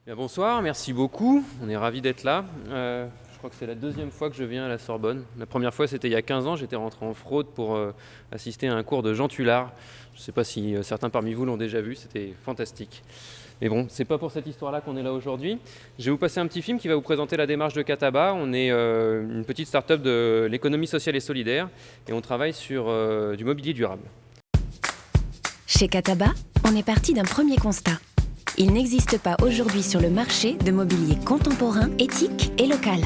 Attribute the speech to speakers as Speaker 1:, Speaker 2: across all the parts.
Speaker 1: Bien, bonsoir, merci beaucoup, on est ravis d'être là. Je crois que c'est la deuxième fois que je viens à la Sorbonne. La première fois c'était il y a 15 ans, j'étais rentré en fraude pour assister à un cours de Jean Tullard. Je ne sais pas si certains parmi vous l'ont déjà vu, c'était fantastique. Mais bon, c'est pas pour cette histoire-là qu'on est là aujourd'hui. Je vais vous passer un petit film qui va vous présenter la démarche de Cataba. On est une petite start-up de l'économie sociale et solidaire et on travaille sur du mobilier durable.
Speaker 2: Chez Cataba, on est parti d'un premier constat. Il n'existe pas aujourd'hui sur le marché de mobilier contemporain, éthique et local.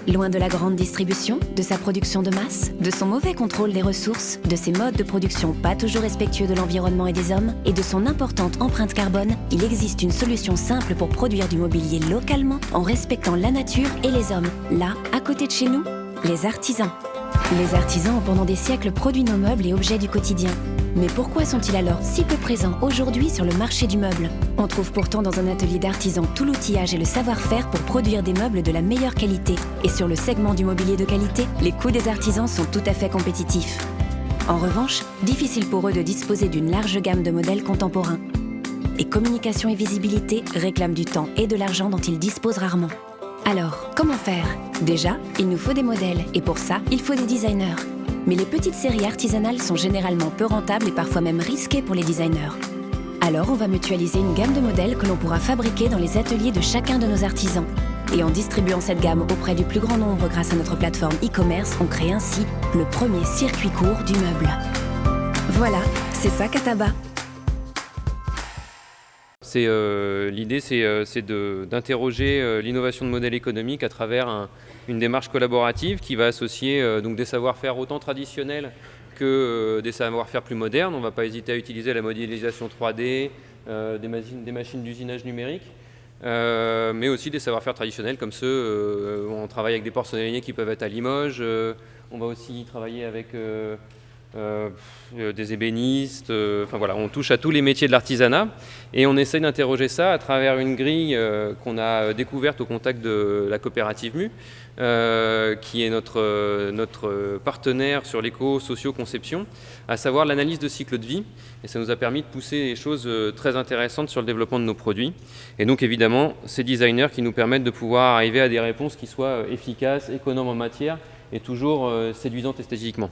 Speaker 2: Loin de la grande distribution, de sa production de masse, de son mauvais contrôle des ressources, de ses modes de production pas toujours respectueux de l'environnement et des hommes, et de son importante empreinte carbone, il existe une solution simple pour produire du mobilier localement en respectant la nature et les hommes. Là, à côté de chez nous, les artisans. Les artisans ont pendant des siècles produit nos meubles et objets du quotidien. Mais pourquoi sont-ils alors si peu présents aujourd'hui sur le marché du meuble? On trouve pourtant dans un atelier d'artisans tout l'outillage et le savoir-faire pour produire des meubles de la meilleure qualité. Et sur le segment du mobilier de qualité, les coûts des artisans sont tout à fait compétitifs. En revanche, difficile pour eux de disposer d'une large gamme de modèles contemporains. Et communication et visibilité réclament du temps et de l'argent dont ils disposent rarement. Alors, comment faire? Déjà, il nous faut des modèles, et pour ça, il faut des designers. Mais les petites séries artisanales sont généralement peu rentables et parfois même risquées pour les designers. Alors on va mutualiser une gamme de modèles que l'on pourra fabriquer dans les ateliers de chacun de nos artisans. Et en distribuant cette gamme auprès du plus grand nombre grâce à notre plateforme e-commerce, on crée ainsi le premier circuit court du meuble. Voilà, c'est ça Cataba.
Speaker 1: L'idée, c'est d'interroger l'innovation de modèle économique à travers une démarche collaborative qui va associer donc des savoir-faire autant traditionnels que des savoir-faire plus modernes. On ne va pas hésiter à utiliser la modélisation 3D, des machines d'usinage numérique, mais aussi des savoir-faire traditionnels comme ceux, on travaille avec des porcelainiers qui peuvent être à Limoges, on va aussi travailler avec des ébénistes, enfin voilà, on touche à tous les métiers de l'artisanat et on essaye d'interroger ça à travers une grille qu'on a découverte au contact de la coopérative MU, qui est notre partenaire sur l'éco-socio-conception, à savoir l'analyse de cycle de vie, et ça nous a permis de pousser des choses très intéressantes sur le développement de nos produits. Et donc évidemment, ces designers qui nous permettent de pouvoir arriver à des réponses qui soient efficaces, économes en matière et toujours séduisantes esthétiquement.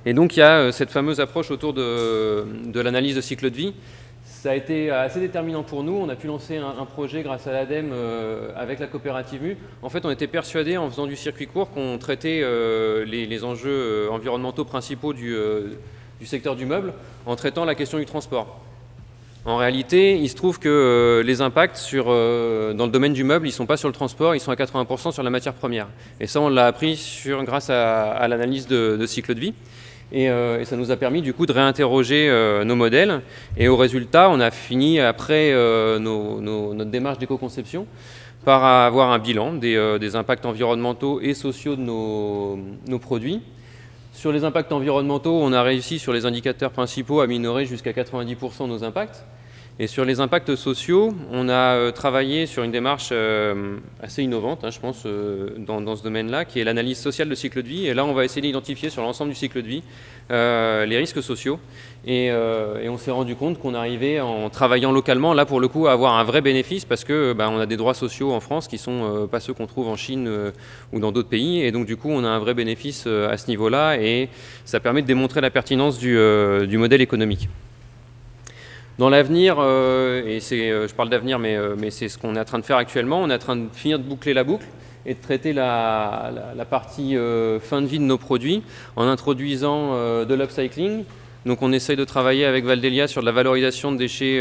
Speaker 1: Et donc il y a cette fameuse approche autour de l'analyse de cycle de vie. Ça a été assez déterminant pour nous. On a pu lancer un projet grâce à l'ADEME avec la coopérative MU. En fait, on était persuadés en faisant du circuit court qu'on traitait les enjeux environnementaux principaux du secteur du meuble en traitant la question du transport. En réalité, il se trouve que les impacts dans le domaine du meuble, ils ne sont pas sur le transport, ils sont à 80% sur la matière première. Et ça, on l'a appris grâce à l'analyse de cycle de vie. Et ça nous a permis du coup de réinterroger nos modèles. Et au résultat, on a fini, après notre démarche d'éco-conception, par avoir un bilan des impacts environnementaux et sociaux de nos produits. Sur les impacts environnementaux, on a réussi sur les indicateurs principaux à minorer jusqu'à 90% nos impacts. Et sur les impacts sociaux, on a travaillé sur une démarche assez innovante, je pense, dans ce domaine-là, qui est l'analyse sociale de cycle de vie. Et là, on va essayer d'identifier sur l'ensemble du cycle de vie les risques sociaux. Et on s'est rendu compte qu'on arrivait, en travaillant localement, là pour le coup, à avoir un vrai bénéfice parce que on a des droits sociaux en France qui ne sont pas ceux qu'on trouve en Chine ou dans d'autres pays. Et donc, du coup, on a un vrai bénéfice à ce niveau-là et ça permet de démontrer la pertinence du modèle économique. Dans l'avenir, je parle d'avenir, mais c'est ce qu'on est en train de faire actuellement, on est en train de finir de boucler la boucle et de traiter la partie fin de vie de nos produits en introduisant de l'upcycling. Donc on essaye de travailler avec Valdelia sur de la valorisation de déchets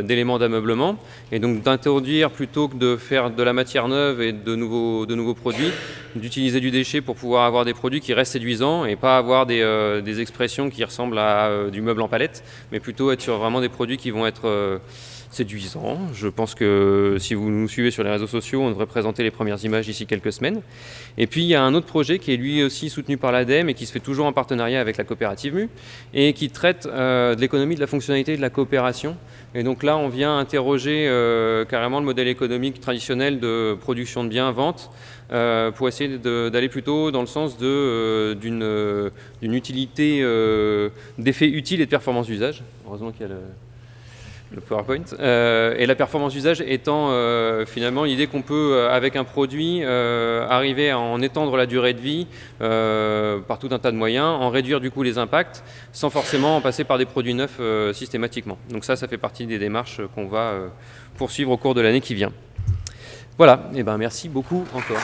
Speaker 1: d'éléments d'ameublement et donc d'introduire plutôt que de faire de la matière neuve et de nouveaux produits, d'utiliser du déchet pour pouvoir avoir des produits qui restent séduisants et pas avoir des expressions qui ressemblent à du meuble en palette, mais plutôt être sur vraiment des produits qui vont être séduisants. Je pense que si vous nous suivez sur les réseaux sociaux, on devrait présenter les premières images d'ici quelques semaines. Et puis il y a un autre projet qui est lui aussi soutenu par l'ADEME et qui se fait toujours en partenariat avec la coopérative MU et qui traite de l'économie de la fonctionnalité et de la coopération. Et donc là, on vient interroger carrément le modèle économique traditionnel de production de biens, vente, pour essayer d'aller plutôt dans le sens d'une utilité, d'effet utile et de performance d'usage. Heureusement qu'il y a le PowerPoint. Et la performance d'usage étant finalement l'idée qu'on peut, avec un produit, arriver à en étendre la durée de vie par tout un tas de moyens, en réduire du coup les impacts, sans forcément en passer par des produits neufs systématiquement. Donc ça fait partie des démarches qu'on va poursuivre au cours de l'année qui vient. Voilà, et ben merci beaucoup encore.